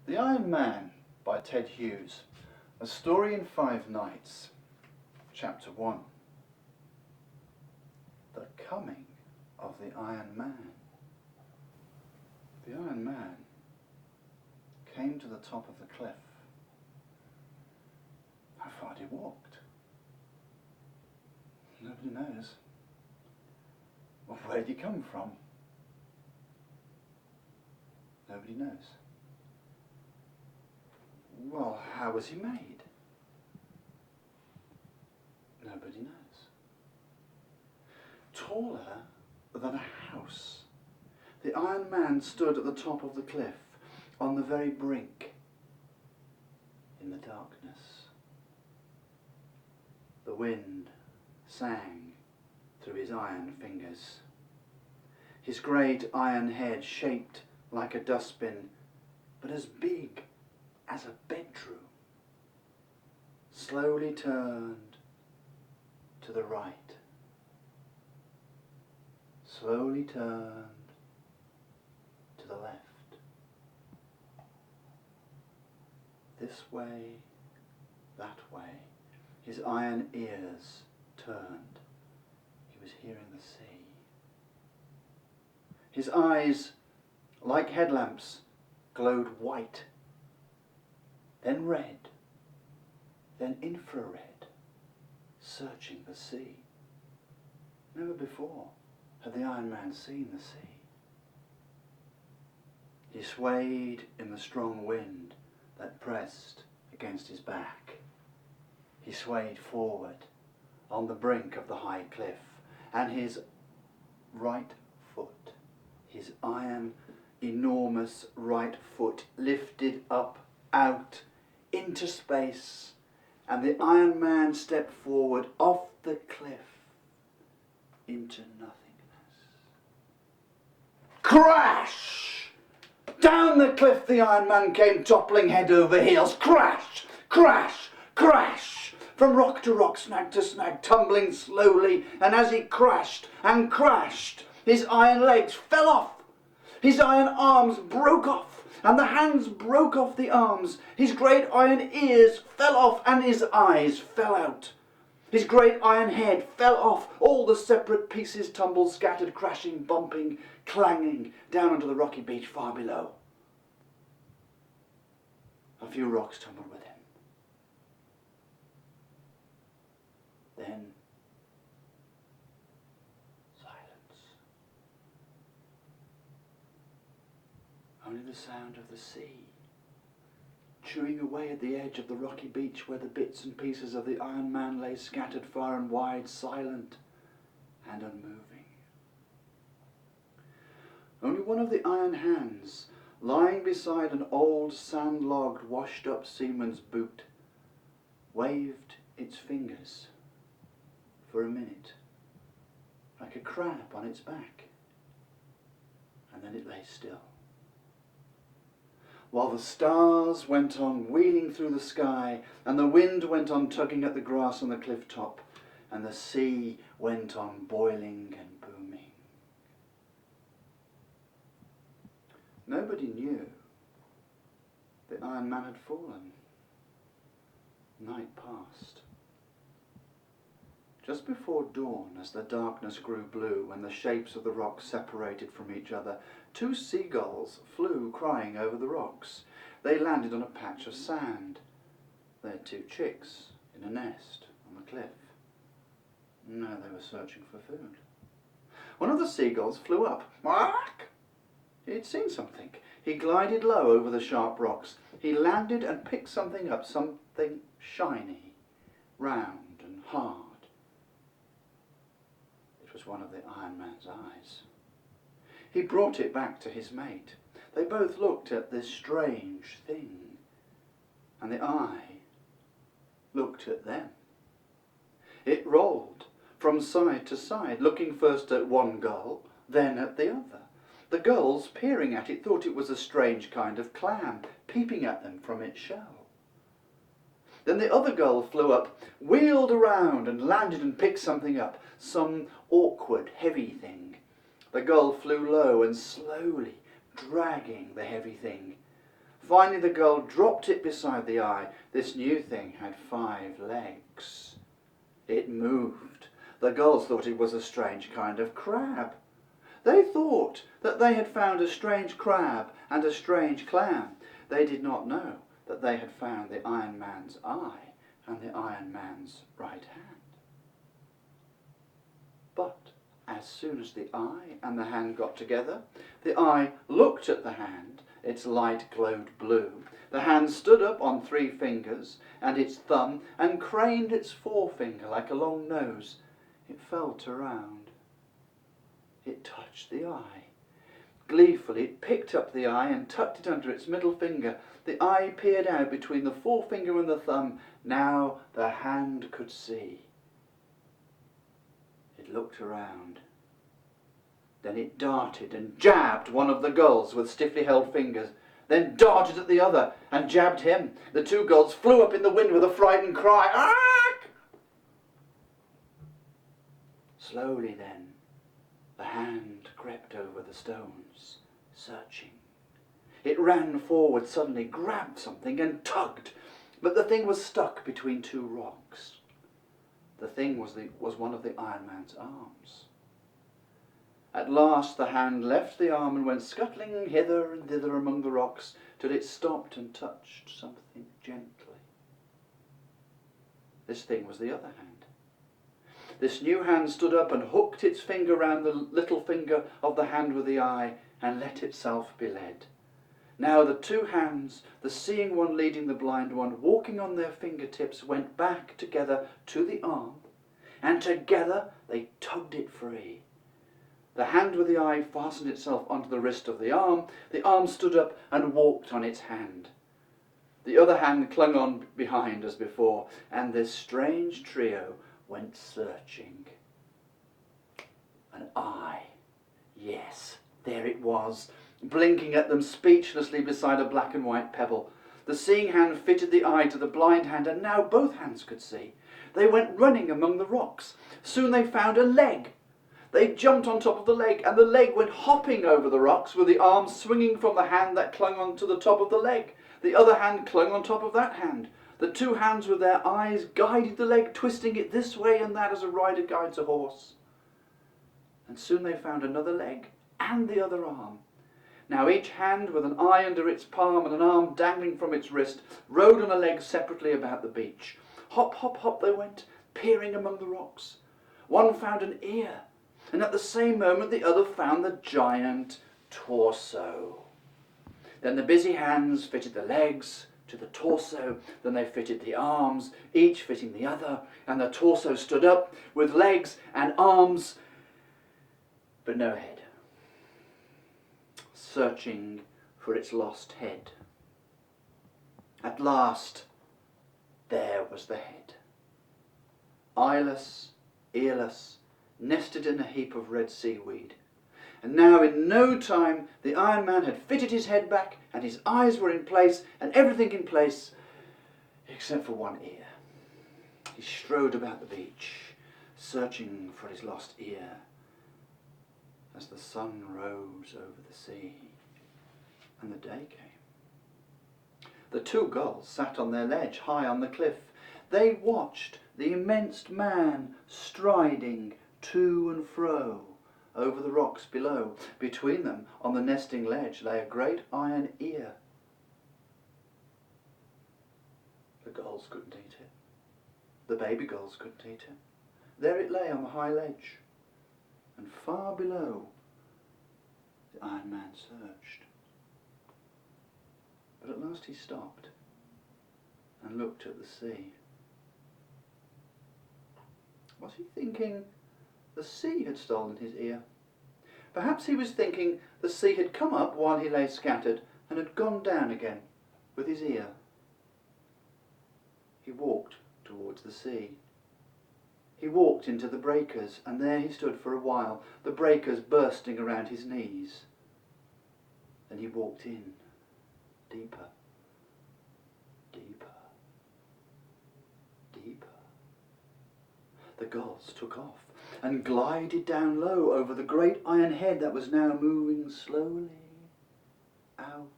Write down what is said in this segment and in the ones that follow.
The Iron Man by Ted Hughes. A Story in 5 Nights. Chapter 1. The Coming of the Iron Man. The Iron Man came to the top of the cliff. How far had he walked? Nobody knows. Well, where did he come from? Nobody knows. Well, how was he made? Nobody knows. Taller than a house, the Iron Man stood at the top of the cliff, on the very brink, in the darkness. The wind sang through his iron fingers. His great iron head, shaped like a dustbin, but as big as a bedroom, slowly turned to the right, slowly turned to the left. This way, that way, his iron ears turned. He was hearing the sea. His eyes, like headlamps, glowed white, then red, then infrared, searching the sea. Never before had the Iron Man seen the sea. He swayed in the strong wind that pressed against his back. He swayed forward on the brink of the high cliff, and his right foot, his iron, enormous right foot, lifted up out into space, and the Iron Man stepped forward off the cliff into nothingness. Crash! Down the cliff the Iron Man came, toppling head over heels. Crash! Crash! Crash! From rock to rock, snag to snag, tumbling slowly, and as he crashed and crashed, his iron legs fell off. His iron arms broke off, and the hands broke off the arms. His great iron ears fell off, and his eyes fell out. His great iron head fell off. All the separate pieces tumbled, scattered, crashing, bumping, clanging down onto the rocky beach far below. A few rocks tumbled with him. Then silence. Only the sound of the sea, chewing away at the edge of the rocky beach where the bits and pieces of the Iron Man lay scattered far and wide, silent and unmoving. Only one of the iron hands, lying beside an old sand-logged, washed-up seaman's boot, waved its fingers for a minute, like a crab on its back, and then it lay still, while the stars went on wheeling through the sky, and the wind went on tugging at the grass on the cliff top, and the sea went on boiling and booming. Nobody knew the Iron Man had fallen. Night passed. Just before dawn, as the darkness grew blue and the shapes of the rocks separated from each other, 2 seagulls flew crying over the rocks. They landed on a patch of sand. They had 2 chicks in a nest on the cliff. No, they were searching for food. One of the seagulls flew up. Quack! He'd seen something. He glided low over the sharp rocks. He landed and picked something up, something shiny, round and hard. It was one of the Iron Man's eyes. He brought it back to his mate. They both looked at this strange thing, and the eye looked at them. It rolled from side to side, looking first at one gull, then at the other. The gulls, peering at it, thought it was a strange kind of clam, peeping at them from its shell. Then the other gull flew up, wheeled around and landed and picked something up, some awkward, heavy thing. The gull flew low and slowly, dragging the heavy thing. Finally the girl dropped it beside the eye. This new thing had 5 legs. It moved. The girls thought it was a strange kind of crab. They thought that they had found a strange crab and a strange clam. They did not know that they had found the Iron Man's eye and the Iron Man's right hand. But as soon as the eye and the hand got together, the eye looked at the hand. Its light glowed blue. The hand stood up on 3 fingers and its thumb, and craned its forefinger like a long nose. It felt around. It touched the eye. Gleefully it picked up the eye and tucked it under its middle finger. The eye peered out between the forefinger and the thumb. Now the hand could see. It looked around. Then it darted and jabbed one of the gulls with stiffly held fingers, then darted at the other and jabbed him. The 2 gulls flew up in the wind with a frightened cry. Ark! Slowly then, the hand crept over the stones, searching. It ran forward suddenly, grabbed something and tugged, but the thing was stuck between 2 rocks. The thing was one of the Iron Man's arms. At last the hand left the arm and went scuttling hither and thither among the rocks till it stopped and touched something gently. This thing was the other hand. This new hand stood up and hooked its finger round the little finger of the hand with the eye and let itself be led. Now the 2 hands, the seeing one leading the blind one, walking on their fingertips, went back together to the arm, and together they tugged it free. The hand with the eye fastened itself onto the wrist of the arm stood up and walked on its hand. The other hand clung on behind as before, and this strange trio went searching. An eye. Yes, there it was, blinking at them speechlessly beside a black and white pebble. The seeing hand fitted the eye to the blind hand, and now both hands could see. They went running among the rocks. Soon they found a leg. They jumped on top of the leg, and the leg went hopping over the rocks with the arm swinging from the hand that clung on to the top of the leg. The other hand clung on top of that hand. The 2 hands with their eyes guided the leg, twisting it this way and that as a rider guides a horse. And soon they found another leg and the other arm. Now each hand, with an eye under its palm and an arm dangling from its wrist, rode on a leg separately about the beach. Hop, hop, hop they went, peering among the rocks. One found an ear, and at the same moment the other found the giant torso. Then the busy hands fitted the legs to the torso, then they fitted the arms, each fitting the other, and the torso stood up with legs and arms, but no head, searching for its lost head. At last, there was the head, eyeless, earless, nested in a heap of red seaweed. And now in no time the Iron Man had fitted his head back, and his eyes were in place, and everything in place except for one ear. He strode about the beach, searching for his lost ear, as the sun rose over the sea and the day came. The 2 gulls sat on their ledge high on the cliff. They watched the immense man striding to and fro over the rocks below. Between them, on the nesting ledge, lay a great iron ear. The gulls couldn't eat it. The baby gulls couldn't eat it. There it lay on the high ledge, and far below, the Iron Man searched. But at last he stopped and looked at the sea. Was he thinking the sea had stolen his ear? Perhaps he was thinking the sea had come up while he lay scattered and had gone down again with his ear. He walked towards the sea. He walked into the breakers, and there he stood for a while, the breakers bursting around his knees. Then he walked in, deeper, deeper, deeper. The gulls took off and glided down low over the great iron head that was now moving slowly out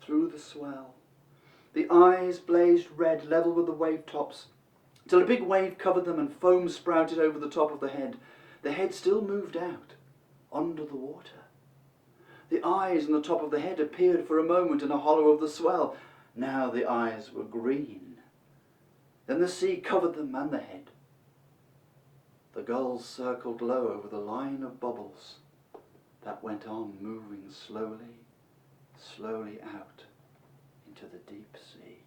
through the swell. The eyes blazed red, level with the wave tops, till a big wave covered them and foam sprouted over the top of the head. The head still moved out, under the water. The eyes on the top of the head appeared for a moment in a hollow of the swell. Now the eyes were green. Then the sea covered them and the head. The gulls circled low over the line of bubbles that went on moving slowly, slowly out into the deep sea.